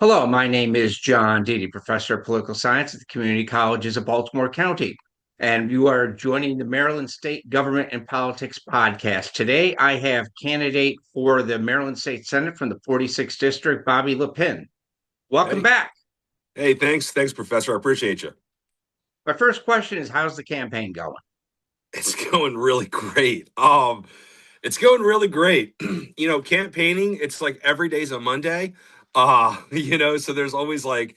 Hello, my name is John Deedy, professor of political science at the community colleges of Baltimore County, and you are joining the Maryland State Government and Politics podcast. Today, I have candidate for the Maryland State Senate from the 46th District, Bobby LaPin. Welcome Hey, back. hey, thanks, Professor. I appreciate you. My first question is, how's the campaign going? It's going really great. It's going really great. Campaigning, it's like every day's a Monday. So there's always like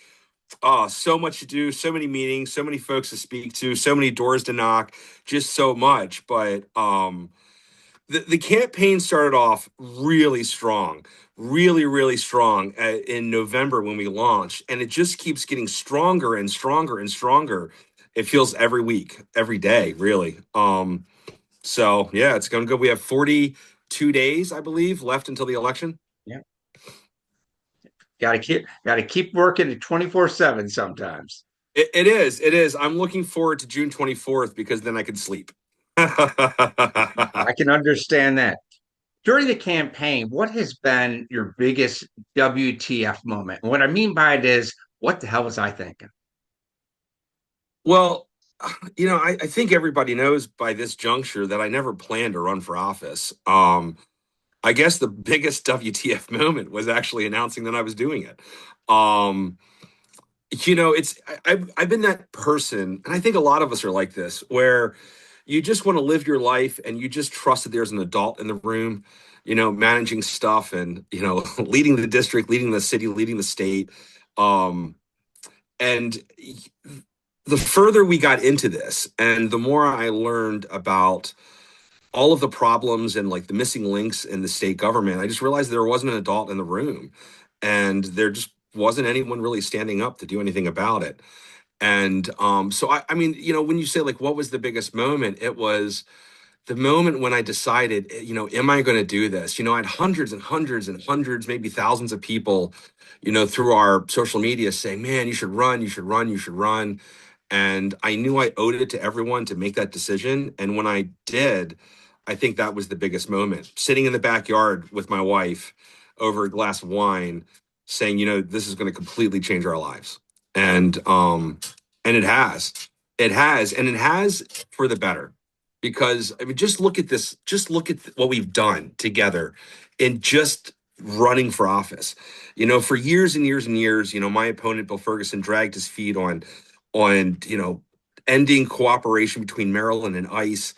so much to do, so many meetings, so many folks to speak to, so many doors to knock, just so much. But the campaign started off really strong, really strong in November when we launched, and it just keeps getting stronger and stronger and stronger. It feels every week, every day, really. So yeah, it's going to go. We have 42 days, I believe, left until the election. Yeah, got to keep working at 24/7 sometimes. It is. I'm looking forward to June 24th because then I can sleep. I can understand that. During the campaign, what has been your biggest WTF moment? And what I mean by it is, what the hell was I thinking? Well, I think everybody knows by this juncture that I never planned to run for office. I guess the biggest WTF moment was actually announcing that I was doing it. Um, I've been that person, and I think a lot of us are like this, where you just want to live your life and you just trust that there's an adult in the room, managing stuff and leading the district, leading the city, leading the state. Um, and the further we got into this and the more I learned about all of the problems and like the missing links in the state government, I just realized there wasn't an adult in the room and there just wasn't anyone really standing up to do anything about it. And so I mean, when you say like what was the biggest moment, it was the moment when I decided, am I going to do this? I had hundreds and hundreds and hundreds, maybe thousands of people, through our social media saying, man, you should run, you should run, you should run. And I knew I owed it to everyone to make that decision. And when I did, I think that was the biggest moment. Sitting in the backyard with my wife over a glass of wine, saying, this is going to completely change our lives. And it has. And it has for the better. Because I mean, just look at this, just look at what we've done together in just running for office. For years and years and years, my opponent, Bill Ferguson, dragged his feet on ending cooperation between Maryland and ICE.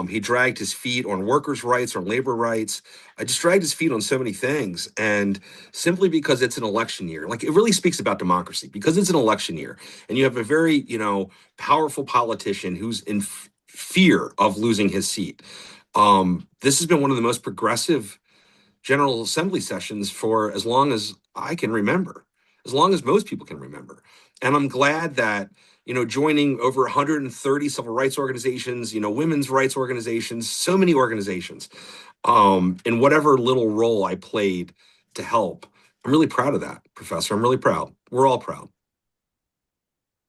He dragged his feet on workers' rights, on labor rights. I just dragged his feet on so many things. And simply because it's an election year, like it really speaks about democracy because it's an election year and you have a very, powerful politician who's in fear of losing his seat. This has been one of the most progressive General Assembly sessions for as long as I can remember, as long as most people can remember. And I'm glad that, joining over 130 civil rights organizations, women's rights organizations, so many organizations, in whatever little role I played to help. I'm really proud of that, Professor. I'm really proud. We're all proud.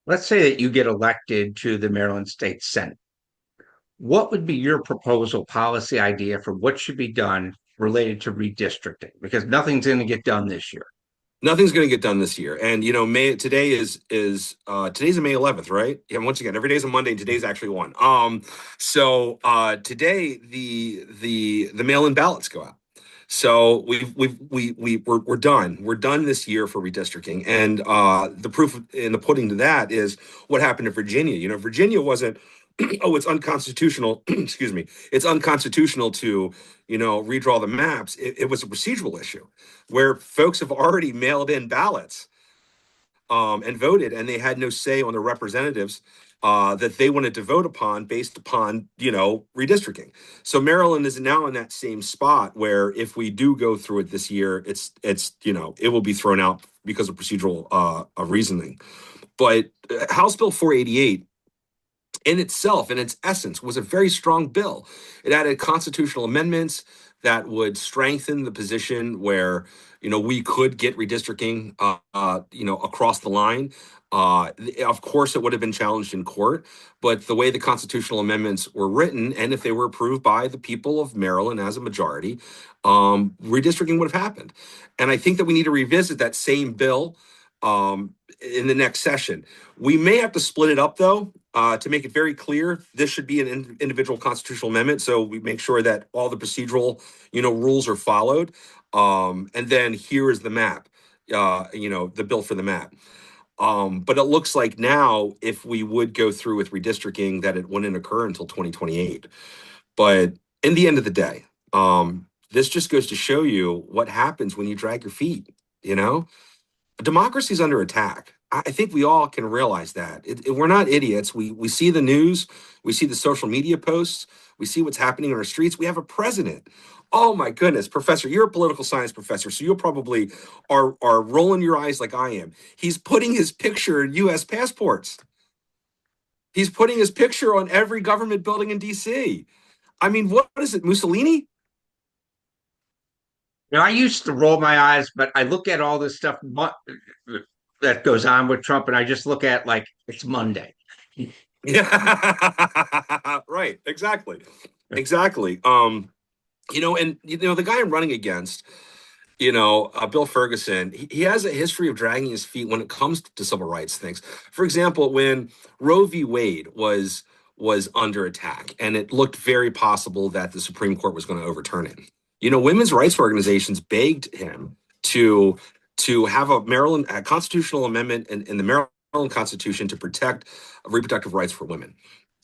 Let's say that you get elected to the Maryland State Senate. What would be your proposal policy idea for what should be done related to redistricting? Because nothing's going to get done this year. Nothing's going to get done this year. And May today is today's May 11th, right? Yeah, once again, every day's a Monday and today's actually one. Today the mail-in ballots go out. So we're done. We're done this year for redistricting. And the proof in the pudding to that is what happened to Virginia. Virginia wasn't oh, it's unconstitutional. Excuse me. It's unconstitutional to, redraw the maps. It was a procedural issue where folks have already mailed in ballots and voted, and they had no say on the representatives that they wanted to vote upon based upon, redistricting. So Maryland is now in that same spot where if we do go through it this year, it will be thrown out because of procedural reasoning. But House Bill 488 in itself, in its essence, was a very strong bill. It added constitutional amendments. that would strengthen the position where we could get redistricting across the line. Of course, it would have been challenged in court, but the way the constitutional amendments were written, and if they were approved by the people of Maryland as a majority, redistricting would have happened. And I think that we need to revisit that same bill in the next session. We may have to split it up, though, to make it very clear. This should be an individual constitutional amendment, so we make sure that all the procedural, rules are followed. And then here is the map, the bill for the map. But it looks like now, if we would go through with redistricting, that it wouldn't occur until 2028. But in the end of the day, this just goes to show you what happens when you drag your feet. Democracy is under attack. I think we all can realize that. We're not idiots. We see the news, we see the social media posts, we see what's happening on our streets. We have a president. Oh my goodness, Professor, you're a political science professor, so you'll probably are rolling your eyes like I am. He's putting his picture in U.S. passports. He's putting his picture on every government building in D.C. I mean, what is it, Mussolini? I used to roll my eyes, but I look at all this stuff that goes on with Trump, and I just look at like it's Monday. Yeah, right. Exactly. Exactly. The guy I'm running against, Bill Ferguson, he has a history of dragging his feet when it comes to civil rights things. For example, when Roe v. Wade was under attack, and it looked very possible that the Supreme Court was going to overturn it. Women's rights organizations begged him to have a constitutional amendment in the Maryland Constitution to protect reproductive rights for women.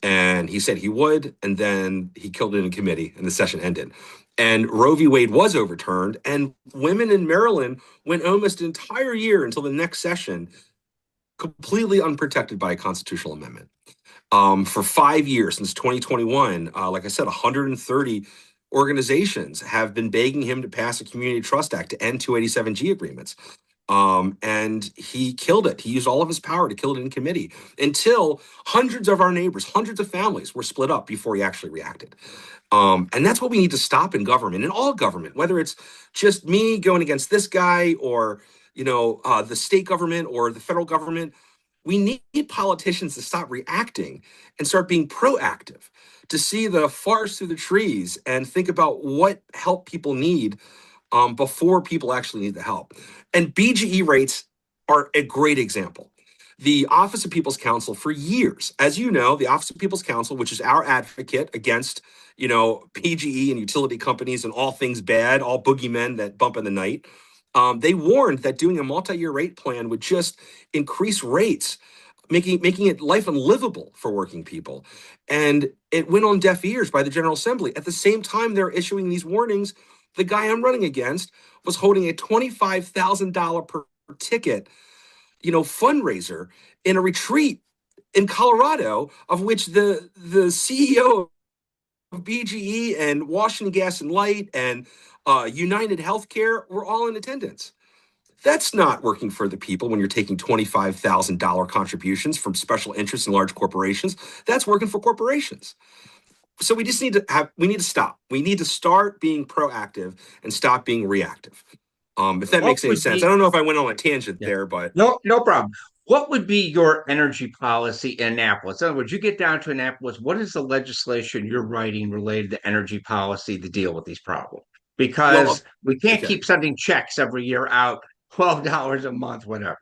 And he said he would, and then he killed it in committee, and the session ended. And Roe v. Wade was overturned, and women in Maryland went almost an entire year until the next session completely unprotected by a constitutional amendment. For 5 years, since 2021, like I said, 130 organizations have been begging him to pass a Community Trust Act to end 287G agreements. And he killed it. He used all of his power to kill it in committee until hundreds of our neighbors, hundreds of families were split up before he actually reacted. And that's what we need to stop in government, in all government, whether it's just me going against this guy or, the state government or the federal government. We need politicians to stop reacting and start being proactive, to see the forest through the trees and think about what help people need before people actually need the help. And BGE rates are a great example. The Office of People's Counsel for years, as you know, the Office of People's Counsel, which is our advocate against, PGE and utility companies and all things bad, all boogeymen that bump in the night. They warned that doing a multi-year rate plan would just increase rates, making it life unlivable for working people. And it went on deaf ears by the General Assembly. At the same time they're issuing these warnings, the guy I'm running against was holding a $25,000 per ticket, fundraiser in a retreat in Colorado, of which the CEO of BGE and Washington Gas and Light and United Healthcare were all in attendance. That's not working for the people when you're taking $25,000 contributions from special interests and large corporations. That's working for corporations. So we just need to stop. We need to start being proactive and stop being reactive. If that makes any sense. I don't know if I went on a tangent there, but no problem. What would be your energy policy in Annapolis? In other words, you get down to Annapolis, what is the legislation you're writing related to energy policy to deal with these problems? Because we can't keep sending checks every year out, $12 a month, whatever.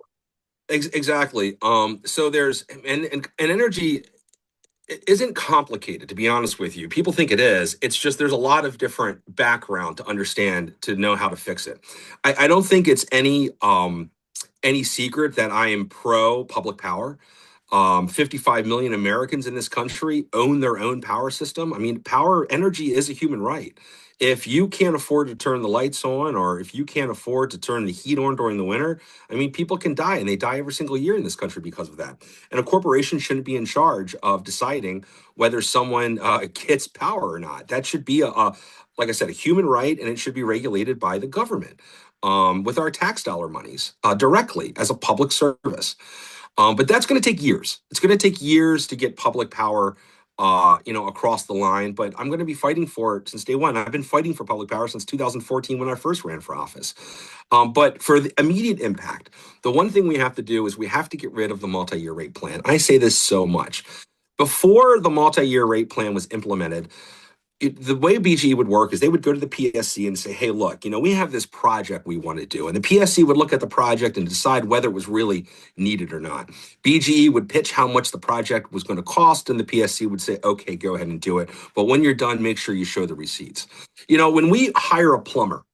Exactly. So there's and energy isn't complicated, to be honest with you. People think it is. It's just there's a lot of different background to understand to know how to fix it. I don't think it's any secret that I am pro public power. 55 million Americans in this country own their own power system. I mean, energy is a human right. If you can't afford to turn the lights on, or if you can't afford to turn the heat on during the winter, I mean, people can die, and they die every single year in this country because of that. And a corporation shouldn't be in charge of deciding whether someone gets power or not. That should be like I said, a human right, and it should be regulated by the government with our tax dollar monies directly as a public service. But that's going to take years. It's going to take years to get public power across the line. But I'm going to be fighting for it since day one. I've been fighting for public power since 2014 when I first ran for office. But for the immediate impact, the one thing we have to do is we have to get rid of the multi-year rate plan. I say this so much. Before the multi-year rate plan was implemented, the way BGE would work is they would go to the PSC and say, hey, look, we have this project we want to do. And the PSC would look at the project and decide whether it was really needed or not. BGE would pitch how much the project was going to cost, and the PSC would say, okay, go ahead and do it. But when you're done, make sure you show the receipts. When we hire a plumber,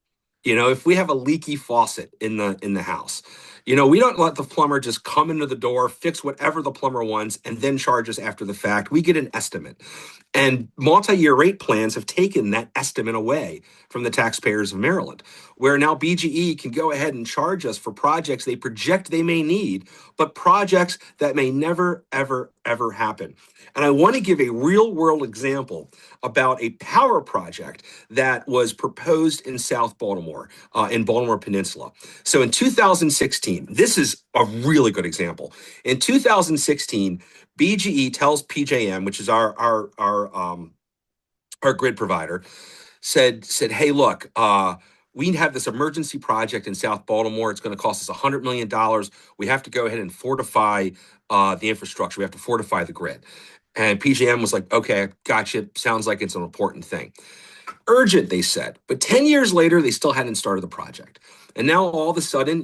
if we have a leaky faucet in the house, we don't let the plumber just come into the door, fix whatever the plumber wants, and then charge us after the fact. We get an estimate. And multi-year rate plans have taken that estimate away from the taxpayers of Maryland, where now BGE can go ahead and charge us for projects they project they may need, but projects that may never, ever, ever happen. And I want to give a real world example about a power project that was proposed in South Baltimore, in Baltimore Peninsula. So in 2016, this is a really good example. In 2016, BGE tells PJM, which is our grid provider, said, hey, look, we have this emergency project in South Baltimore. It's going to cost us $100 million. We have to go ahead and fortify the infrastructure. We have to fortify the grid. And PJM was like, okay, gotcha. Sounds like it's an important thing. Urgent, they said. But 10 years later, they still hadn't started the project. And now all of a sudden,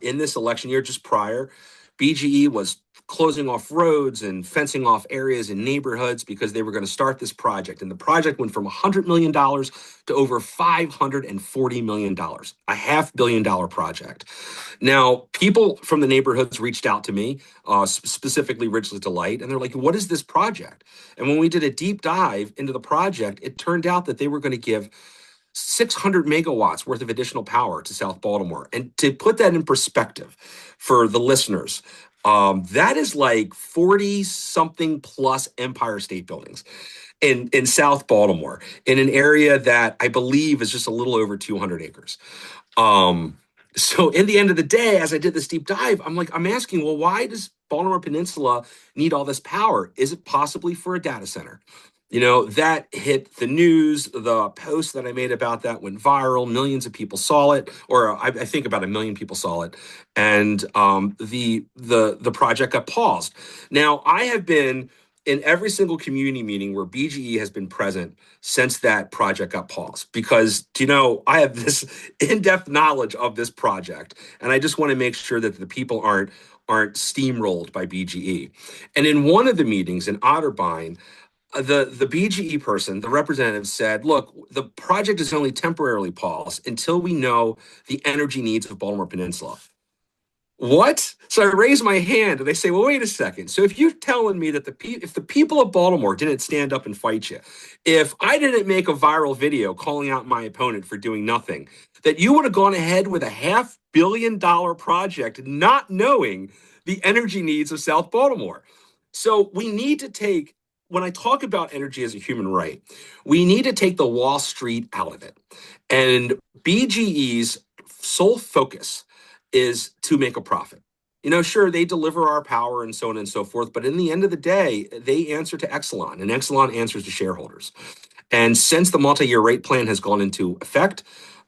in this election year just prior, BGE was closing off roads and fencing off areas in neighborhoods because they were going to start this project. And the project went from $100 million to over $540 million, a $500 million project. Now, people from the neighborhoods reached out to me, specifically Ridgeland Delight, and they're like, what is this project? And when we did a deep dive into the project, it turned out that they were going to give 600 megawatts worth of additional power to South Baltimore. And to put that in perspective for the listeners, that is like 40 something plus Empire State Buildings in South Baltimore, in an area that I believe is just a little over 200 acres. So in the end of the day, as I did this deep dive, I'm asking, well, why does Baltimore Peninsula need all this power? Is it possibly for a data center? That hit the news. The post that I made about that went viral. Millions of people saw it, or I think about 1 million people saw it. And the project got paused. Now, I have been in every single community meeting where BGE has been present since that project got paused, because I have this in-depth knowledge of this project, and I just want to make sure that the people aren't steamrolled by BGE. And in one of the meetings in Otterbein, the BGE person, the representative, said, look, the project is only temporarily paused until we know the energy needs of Baltimore Peninsula. What? So I raise my hand and they say, well, wait a second. So if you're telling me that if the people of Baltimore didn't stand up and fight you, if I didn't make a viral video calling out my opponent for doing nothing, that you would have gone ahead with a $500 million project, not knowing the energy needs of South Baltimore. So we need to take, when I talk about energy as a human right, we need to take the Wall Street out of it. And BGE's sole focus is to make a profit. Sure, they deliver our power and so on and so forth, but in the end of the day, they answer to Exelon, and Exelon answers to shareholders. And since the multi-year rate plan has gone into effect,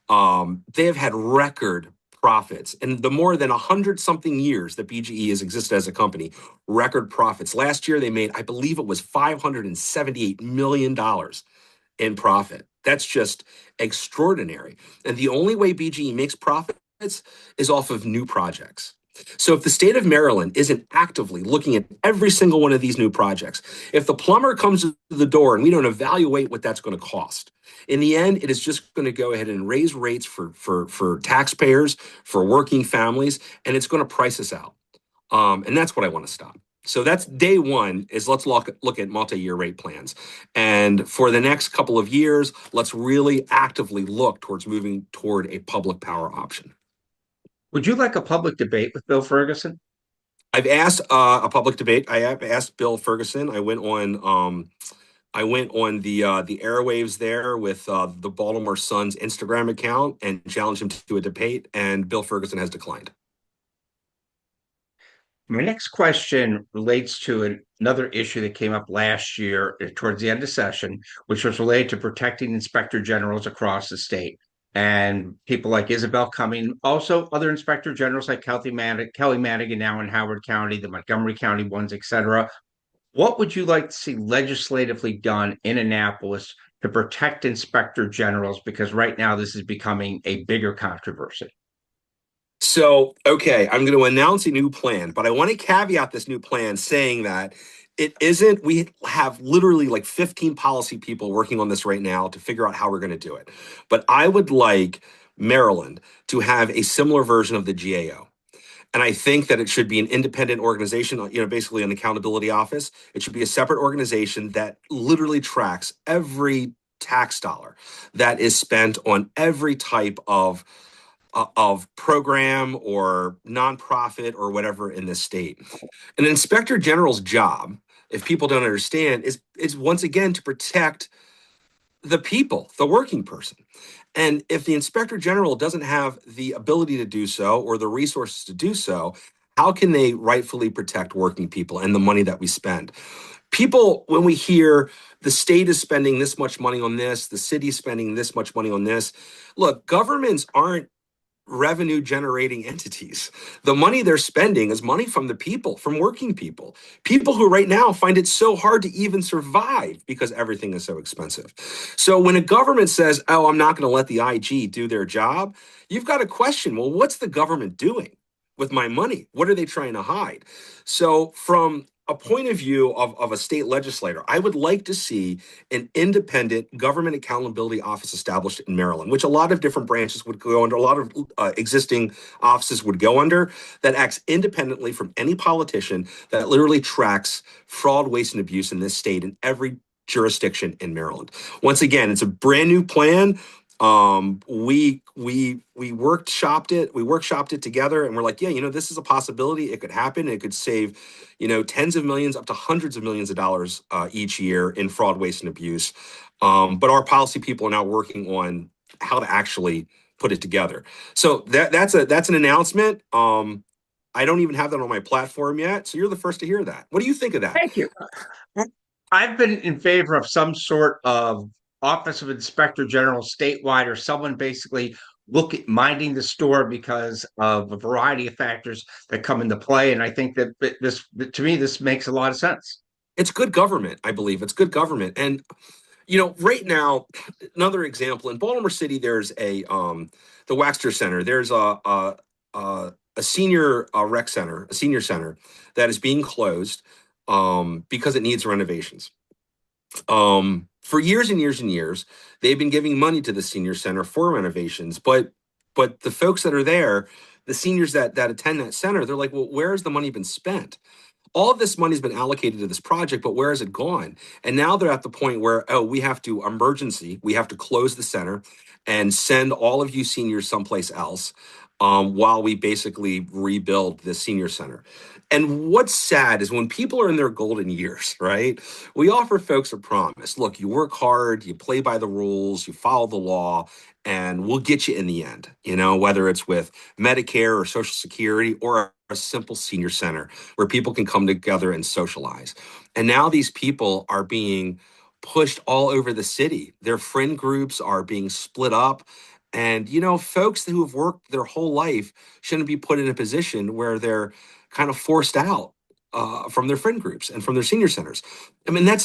they have had record profits. And the more than 100-something years that BGE has existed as a company, record profits. Last year, they made, I believe it was $578 million in profit. That's just extraordinary. And the only way BGE makes profits is off of new projects. So if the state of Maryland isn't actively looking at every single one of these new projects, if the plumber comes to the door and we don't evaluate what that's going to cost, in the end, it is just going to go ahead and raise rates for taxpayers, for working families, and it's going to price us out. And that's what I want to stop. So that's day one, is let's look at multi-year rate plans. And for the next couple of years, let's really actively look towards moving toward a public power option. Would you like a public debate with Bill Ferguson? I've asked a public debate. I have asked Bill Ferguson. I went on the airwaves there with the Baltimore Sun's Instagram account and challenged him to a debate, and Bill Ferguson has declined. My next question relates to another issue that came up last year towards the end of session, which was related to protecting inspector generals across the state. And people like Isabel Cumming, also other inspector generals like Kelly Madigan now in Howard County, the Montgomery County ones, et cetera. What would you like to see legislatively done in Annapolis to protect inspector generals? Because right now this is becoming a bigger controversy. So, okay, I'm going to announce a new plan, but I want to caveat this new plan saying that it isn't, we have literally like 15 policy people working on this right now to figure out how we're going to do it. But I would like Maryland to have a similar version of the GAO. And I think that it should be an independent organization, basically an accountability office. It should be a separate organization that literally tracks every tax dollar that is spent on every type of program or nonprofit or whatever in this state. An inspector general's job, if people don't understand, is once again to protect the people, the working person. And if the inspector general doesn't have the ability to do so or the resources to do so, how can they rightfully protect working people and the money that we spend? People, when we hear the state is spending this much money on this, the city's spending this much money on this, look, governments aren't revenue generating entities. The money they're spending is money from the people, from working people, people who right now find it so hard to even survive because everything is so expensive. So when a government says, oh, I'm not going to let the IG do their job, you've got to question, well, what's the government doing with my money? What are they trying to hide? So from a point of view of a state legislator, I would like to see an independent government accountability office established in Maryland, which a lot of different branches would go under, a lot of existing offices would go under, that acts independently from any politician, that literally tracks fraud, waste, and abuse in this state in every jurisdiction in Maryland. Once again, it's a brand new plan. We workshopped it together, and we're like, yeah, this is a possibility. It could happen. It could save, tens of millions up to hundreds of millions of dollars each year in fraud, waste, and abuse. But our policy people are now working on how to actually put it together. So that's an announcement. I don't even have that on my platform yet. So you're the first to hear that. What do you think of that? Thank you. I've been in favor of some sort of Office of Inspector General statewide, or someone basically look at minding the store because of a variety of factors that come into play. And I think that to me, this makes a lot of sense. It's good government, I believe. It's good government. And right now, another example in Baltimore City, there's the Waxter Center. There's a senior rec center, a senior center that is being closed because it needs renovations. For years and years and years, they've been giving money to the senior center for renovations, but the folks that are there, the seniors that attend that center, they're like, well, where has the money been spent? All of this money has been allocated to this project, but where has it gone? And now they're at the point where, oh, we have to close the center and send all of you seniors someplace else while we basically rebuild the senior center. And what's sad is when people are in their golden years, right? We offer folks a promise. Look, you work hard, you play by the rules, you follow the law, and we'll get you in the end, whether it's with Medicare or Social Security or a simple senior center where people can come together and socialize. And now these people are being pushed all over the city. Their friend groups are being split up. And, folks who have worked their whole life shouldn't be put in a position where they're kind of forced out from their friend groups and from their senior centers. I mean, that's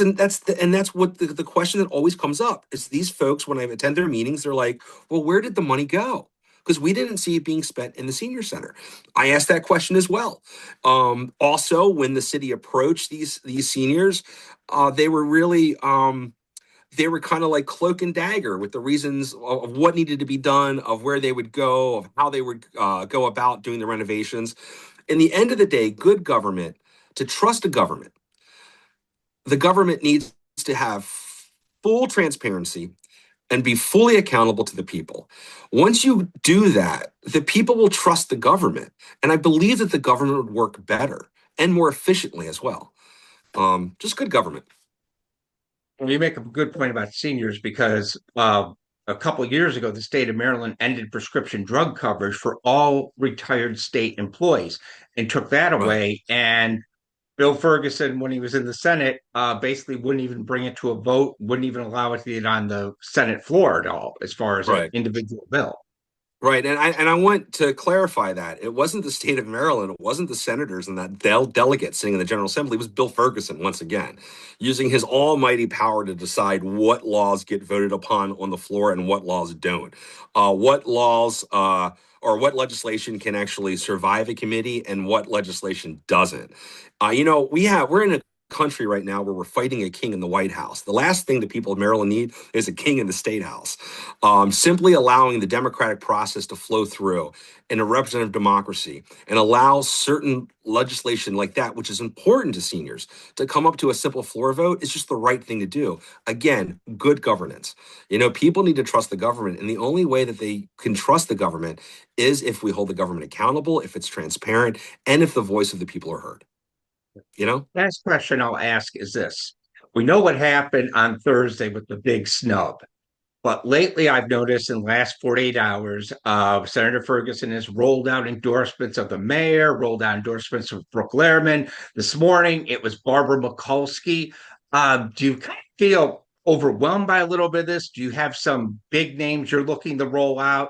what the question that always comes up is these folks, when I attend their meetings, they're like, well, where did the money go? Because we didn't see it being spent in the senior center. I asked that question as well. Also, when the city approached these seniors, they were really they were kind of like cloak and dagger with the reasons of what needed to be done, of where they would go, of how they would go about doing the renovations. In the end of the day, good government, to trust a government, the government needs to have full transparency and be fully accountable to the people. Once you do that, the people will trust the government. And I believe that the government would work better and more efficiently as well. Just good government. Well, you make a good point about seniors because a couple of years ago, the state of Maryland ended prescription drug coverage for all retired state employees and took that Right. away. And Bill Ferguson, when he was in the Senate, basically wouldn't even bring it to a vote, wouldn't even allow it to get on the Senate floor at all, as far as an Right. individual bill. Right, and I want to clarify that it wasn't the state of Maryland, it wasn't the senators and that delegates sitting in the General Assembly. It was Bill Ferguson once again, using his almighty power to decide what laws get voted upon on the floor and what laws don't, what laws or what legislation can actually survive a committee and what legislation doesn't. We're in a country right now where we're fighting a king in the White House. The last thing the people of Maryland need is a king in the State House. Simply allowing the democratic process to flow through in a representative democracy and allow certain legislation like that, which is important to seniors, to come up to a simple floor vote is just the right thing to do. Again, good governance. People need to trust the government, and the only way that they can trust the government is if we hold the government accountable, if it's transparent, and if the voice of the people are heard. You know? Last question I'll ask is this. We know what happened on Thursday with the big snub. But lately, I've noticed in the last 48 hours, Senator Ferguson has rolled out endorsements of the mayor, rolled out endorsements of Brooke Lehrman. This morning, it was Barbara Mikulski. Do you kind of feel overwhelmed by a little bit of this? Do you have some big names you're looking to roll out?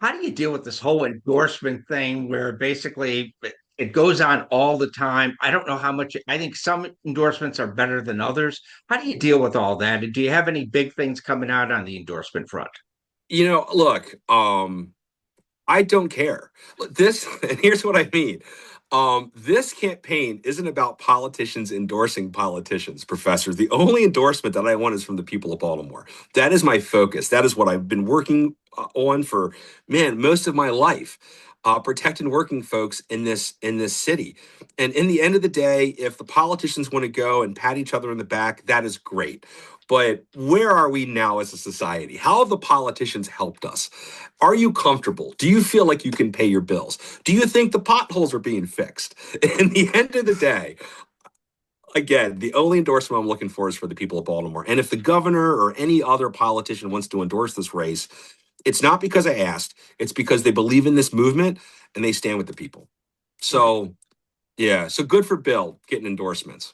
How do you deal with this whole endorsement thing where basically it goes on all the time? I don't know how much, I think some endorsements are better than others. How do you deal with all that? And do you have any big things coming out on the endorsement front? Look, I don't care. This, and here's what I mean. This campaign isn't about politicians endorsing politicians, Professor. The only endorsement that I want is from the people of Baltimore. That is my focus. That is what I've been working on for, man, most of my life. Protecting working folks in this city. And in the end of the day, if the politicians want to go and pat each other in the back, that is great. But where are we now as a society? How have the politicians helped us? Are you comfortable? Do you feel like you can pay your bills? Do you think the potholes are being fixed? In the end of the day, again, the only endorsement I'm looking for is for the people of Baltimore. And if the governor or any other politician wants to endorse this race, it's not because I asked, it's because they believe in this movement and they stand with the people. So, yeah, so good for Bill getting endorsements.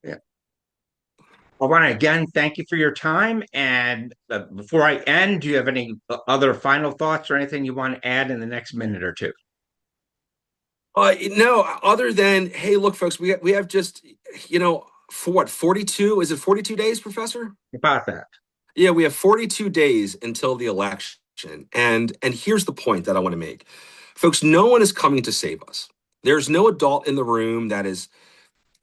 Yeah. I want to again thank you for your time. And before I end, do you have any other final thoughts or anything you want to add in the next minute or two? No, other than, hey, look, folks, we have just, for what, 42? Is it 42 days, Professor? About that. Yeah, we have 42 days until the election. And here's the point that I want to make. Folks, no one is coming to save us. There's no adult in the room that is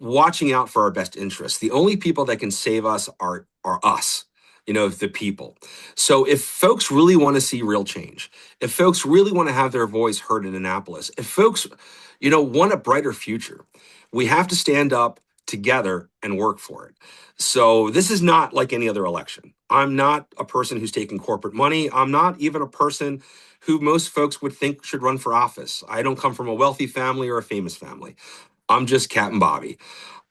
watching out for our best interests. The only people that can save us are us, the people. So if folks really want to see real change, if folks really want to have their voice heard in Annapolis, if folks, want a brighter future, we have to stand up together and work for it. So this is not like any other election. I'm not a person who's taking corporate money. I'm not even a person who most folks would think should run for office. I don't come from a wealthy family or a famous family. I'm just Captain Bobby.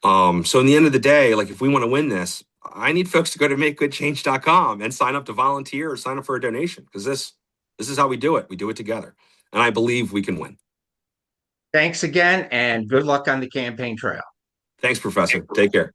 So in the end of the day, like if we want to win this, I need folks to go to makegoodchange.com and sign up to volunteer or sign up for a donation because this is how we do it. We do it together. And I believe we can win. Thanks again, and good luck on the campaign trail. Thanks, Professor. Take care.